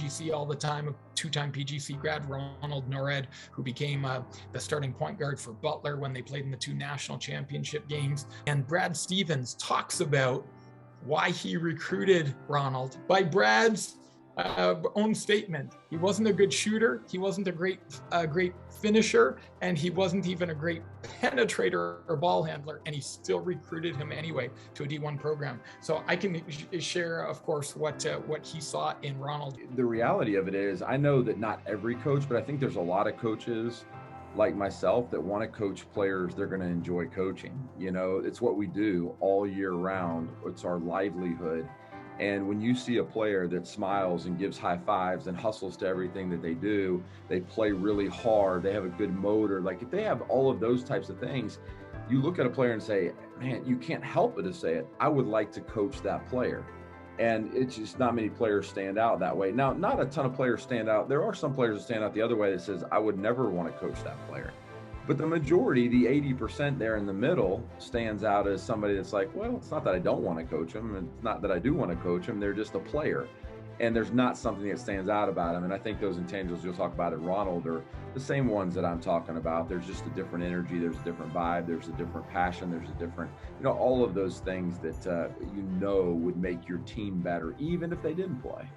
PGC all the time, a two-time PGC grad, Ronald Nored, who became the starting point guard for Butler when they played in the 2 national championship games. And Brad Stevens talks about why he recruited Ronald. By Brad's own statement, he wasn't a good shooter, he wasn't a great finisher, and he wasn't even a great penetrator or ball handler, and he still recruited him anyway to a D1 program. So I can share, of course, what he saw in Ronald. The reality of it is, I know that not every coach, but I think there's a lot of coaches like myself that want to coach players they're going to enjoy coaching. You know, it's what we do all year round. It's our livelihood. And when you see a player that smiles and gives high fives and hustles to everything that they do, they play really hard, they have a good motor, like if they have all of those types of things, you look at a player and say, man, you can't help but to say it, I would like to coach that player. And it's just not many players stand out that way. Now, not a ton of players stand out. There are some players that stand out the other way that says, I would never want to coach that player. But the majority, the 80% there in the middle, stands out as somebody that's like, well, it's not that I don't want to coach them. It's not that I do want to coach them. They're just a player. And there's not something that stands out about them. And I think those intangibles you'll talk about at Ronald are the same ones that I'm talking about. There's just a different energy. There's a different vibe. There's a different passion. There's a different, all of those things that would make your team better, even if they didn't play.